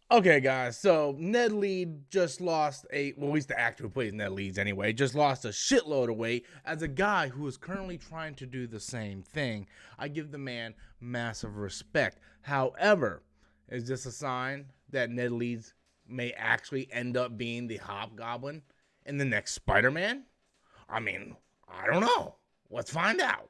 Okay, guys, so Ned Leeds just lost well, he's the actor who plays Ned Leeds anyway, just lost a shitload of weight. As a guy who is currently trying to do the same thing, I give the man massive respect. However, is this a sign that Ned Leeds may actually end up being the Hobgoblin in the next Spider-Man? I mean, I don't know. Let's find out.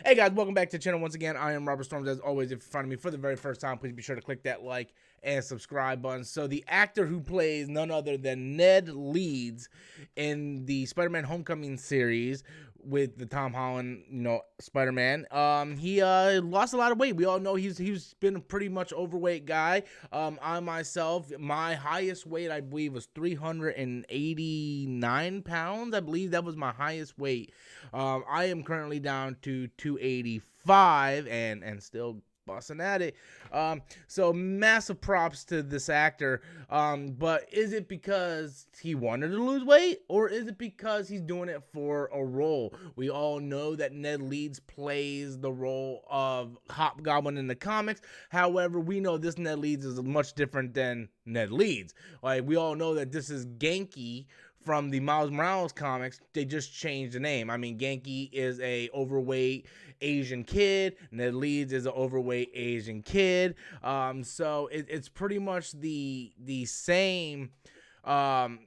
Hey guys, welcome back to the channel once again. I am Robert Storms. As always, if you're finding me for the very first time, please be sure to click that like and subscribe button. So the actor who plays none other than Ned Leeds in the Spider-Man Homecoming series with the Tom Holland, Spider-Man, he lost a lot of weight. We all know he's been a pretty much overweight guy. I myself, my highest weight I believe was 389 pounds. I believe that was my highest weight. I am currently down to 285 and still busting at it. So massive props to this actor. But is it because he wanted to lose weight, or is it because he's doing it for a role? We all know that Ned Leeds plays the role of Hobgoblin in the comics. However, we know this Ned Leeds is much different than Ned Leeds. Like, we all know that this is Genki from the Miles Morales comics. They just changed the name. I mean, Genki is a overweight Asian kid. Ned Leeds is an overweight Asian kid. So it's pretty much the same the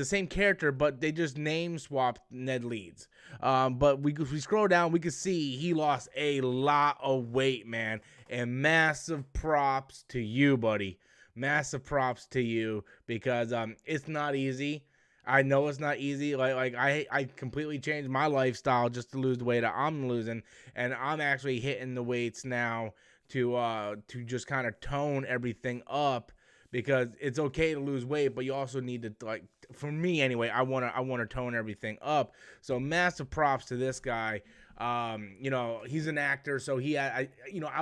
same character, but they just name swapped Ned Leeds. But if we scroll down, we can see he lost a lot of weight, man. And massive props to you, buddy. Massive props to you, because it's not easy. I know it's not easy. I completely changed my lifestyle just to lose the weight that I'm losing, and I'm actually hitting the weights now to just kind of tone everything up, because it's okay to lose weight, but you also need to, like, for me anyway, I wanna tone everything up. So massive props to this guy. He's an actor, so I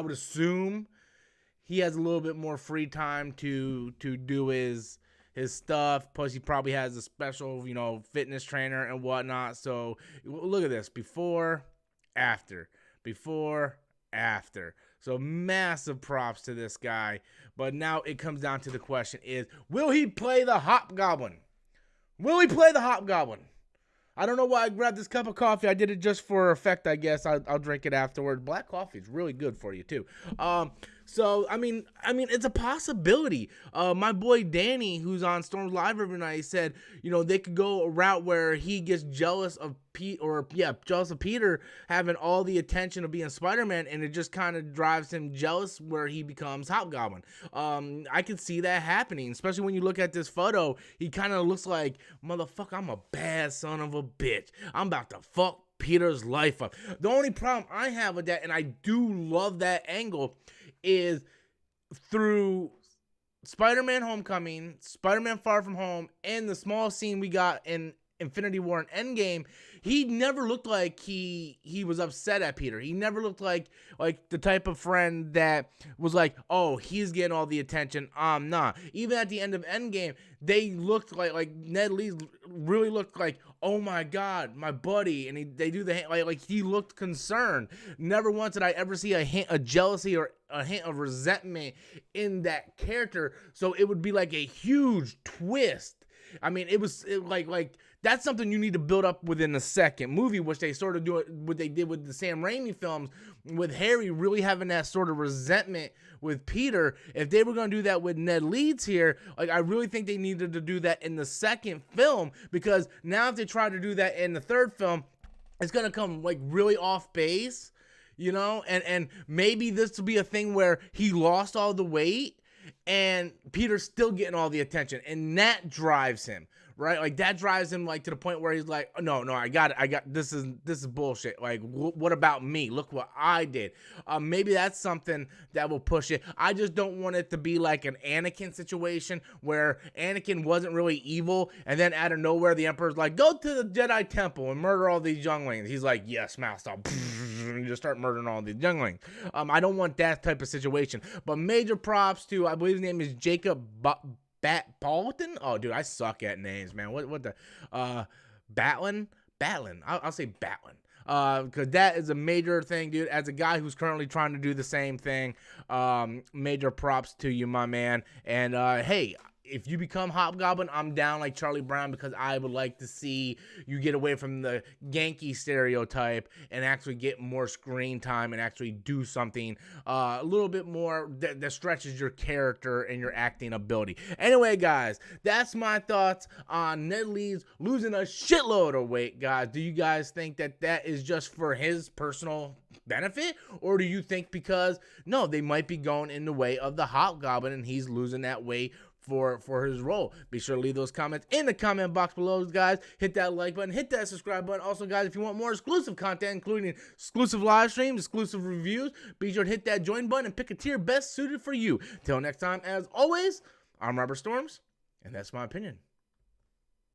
would assume he has a little bit more free time to do his stuff. Plus, he probably has a special, fitness trainer and whatnot. So look at this: before, after, before, after. So massive props to this guy. But now it comes down to the question: will he play the Hobgoblin? Will he play the Hobgoblin? I don't know why I grabbed this cup of coffee. I did it just for effect, I guess. I'll drink it afterward. Black coffee is really good for you too. So I mean, it's a possibility. My boy Danny, who's on Storm's Live every night, said, they could go a route where he gets jealous of jealous of Peter having all the attention of being Spider-Man, and it just kind of drives him jealous where he becomes Hobgoblin. I could see that happening, especially when you look at this photo. He kind of looks like, motherfucker, I'm a bad son of a bitch. I'm about to fuck Peter's life up. The only problem I have with that, and I do love that angle, is through Spider-Man Homecoming, Spider-Man Far From Home, and the small scene we got in Infinity War and Endgame, he never looked like he was upset at Peter. He never looked like the type of friend that was like, oh, he's getting all the attention, I'm not. Even at the end of Endgame, they looked like Ned Leeds really looked like, oh my God, my buddy, and they do the like he looked concerned. Never once did I ever see a hint of jealousy or a hint of resentment in that character. So it would be like a huge twist. I mean, like that's something you need to build up within the second movie, which they sort of do it, what they did with the Sam Raimi films, with Harry really having that sort of resentment with Peter. If they were going to do that with Ned Leeds here, I really think they needed to do that in the second film, because now if they try to do that in the third film, it's going to come really off base, and maybe this will be a thing where he lost all the weight and Peter's still getting all the attention, and that drives him, right? Like, that drives him to the point where he's like, oh, no, I got it. This is bullshit. Like, what about me? Look what I did. Maybe that's something that will push it. I just don't want it to be like an Anakin situation where Anakin wasn't really evil, and then out of nowhere the Emperor's like, go to the Jedi Temple and murder all these younglings. He's like, yes, master. And just start murdering all these younglings. I don't want that type of situation. But major props to, I believe his name is Jacob Batlin. Oh, dude, I suck at names, man. What the Batlin? I'll say Batlin. because that is a major thing, dude. As a guy who's currently trying to do the same thing, major props to you, my man. And hey, if you become Hobgoblin, I'm down like Charlie Brown, because I would like to see you get away from the Genki stereotype and actually get more screen time and actually do something a little bit more that stretches your character and your acting ability. Anyway, guys, that's my thoughts on Ned Leeds losing a shitload of weight, guys. Do you guys think that that is just for his personal benefit, or do you think because no, they might be going in the way of the Hobgoblin and he's losing that weight for his role? Be sure to leave those comments in the comment box below, guys. Hit that like button, hit that subscribe button. Also, guys, if you want more exclusive content, including exclusive live streams, exclusive reviews, be sure to hit that join button and pick a tier best suited for you. Till next time, as always, I'm Robert Storms, and that's my opinion.